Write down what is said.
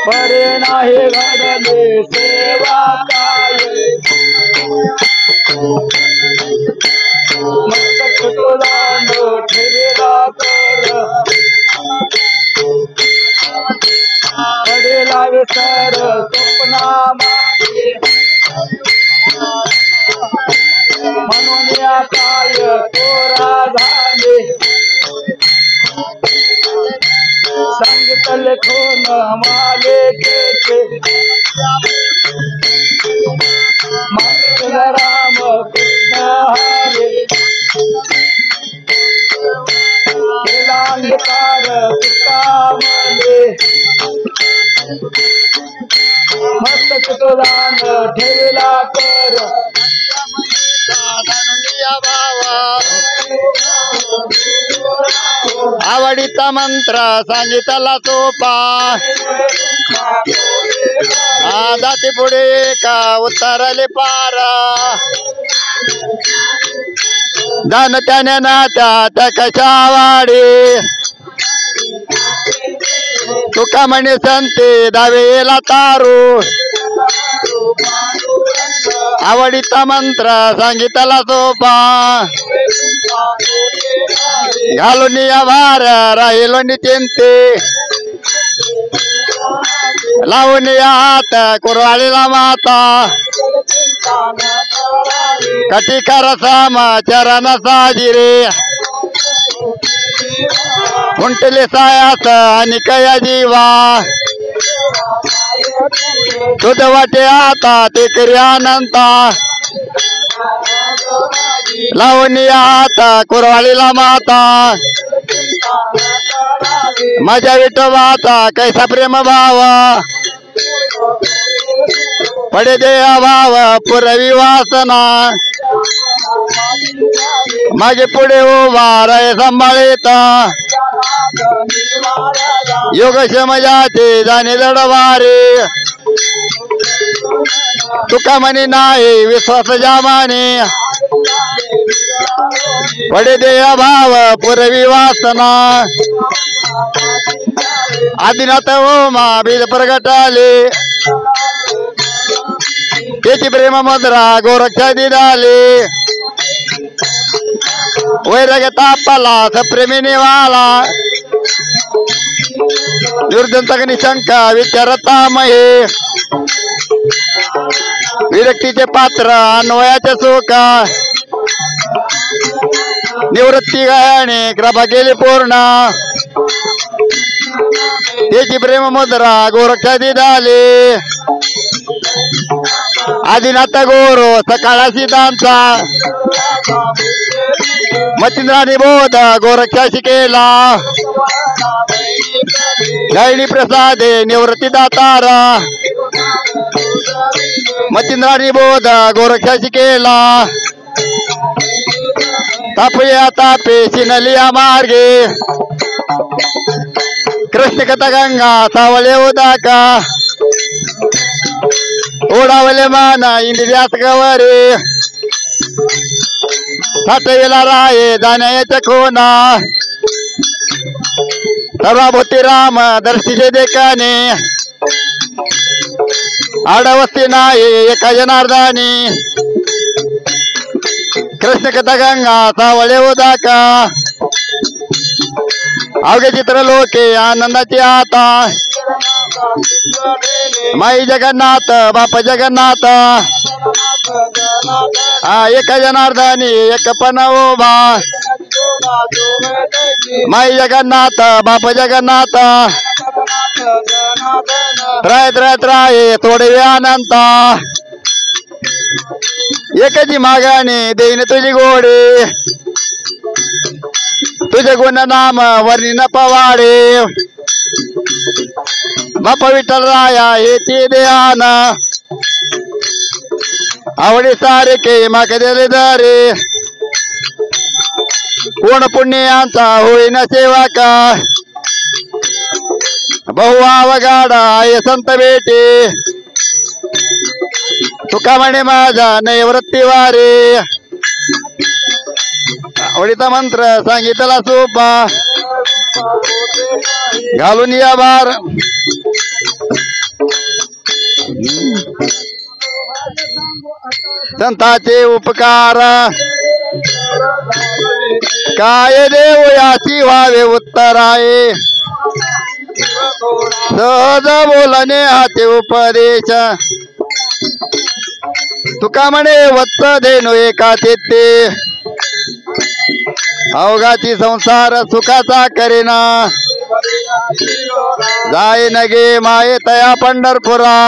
परे नाही घडले सेवा काय मस्तक तुला ठेवला कर पडेला विसर स्वप्ना मागे म्हणून या काय कोरा झाले सांगितले कोण मालिकेचे राम कृष्ण हरे केला अंधकार तुकामध्ये मस्तक तुलान ठेवला कर आवडीचा मंत्र सांगितला सोपा जाती पुढे का उतरले पारा जाण त्याने नात्या त्या कशा वाडी तुका म्हणे संते दावेला तारू आवडीचा मंत्र सांगितला सोपा घालून या भार राहिलो चिंते लावून या हात कुरवाडीला माता कटिकार समाचारण साजिरे उंटले सायास आणि कया जीवा तुझ वाटे आता ते करी अनंता लावून या हात कुरवाडीला माता माझ्या विठोबाचा कैसा प्रेम भाव पडे दे अभाव पुरवी वासना मागे पुढे उभा राय सांभाळीत योगक्षम जाते जाणे जडवारे तुका म्हणे नाही विश्वास जामाने पडे दे अभाव पुरवी वासना आदिनाथ ओमा बीज प्रगटाले त्याची प्रेम मुद्रा गोरक्षा दिदाले वैराग्य तापाला सप्रेमी निवाला निर्जंतक निशंका विचारता महे विरक्तीचे पात्र अन्वयाचे सुख निवृत्ती गायाने कृपा केली पूर्ण त्याची प्रेम मुद्रा गोरक्षा दिदाले आदिनाथ गोरो सकाळा सिद्धांचा मच्छिंद्राने बोध गोरक्षा शिकेला गायणी प्रसादे निवृत्ती दातारा मच्छिंद्राने बोध गोरक्षा शिकेला तापया तापे शिनलिया मार्गे कृष्ण कथा गंगा सावळे उदाका ओढावले माना इंद्रियास गवरे साठवेला राये जाण्याच्या कोना सर्वभूती राम दर्शिचे देखाने आडवस्ती नाही एका जनार्दनी कृष्ण कथा गंगा सावळे उदाका अवघे चित्र लोके आनंदाची आता माई जगन्नाथ बाप जगन्नाथ एक जनार्दनी एक पण उभा माई जगन्नाथ बाप जगन्नाथ त्राय त्राय त्राय थोडे अनंत एकची मागाने देईन तुझी गोडे तुझे गुण नाम वर्णिन पवाडे बाप विठ्ठल राया हेची ध्यान आवडी सारे के माग दिले दारे कोण पुण्यांचा होईन सेवा का बहु अवघाडा आहे संत बेटे तुका म्हणे माझा नैवृत्ती वारे आवडीचा मंत्र सांगितला सोपा घालून या बार संतांचे उपकार काय देव याची व्हावे उत्तराये सहज बोलणे हाते उपदेश तुका म्हणे वत्स धेनु एका तेथे अवघाची संसार सुखाचा करेना जाय नगे माये तया पंढरपुरा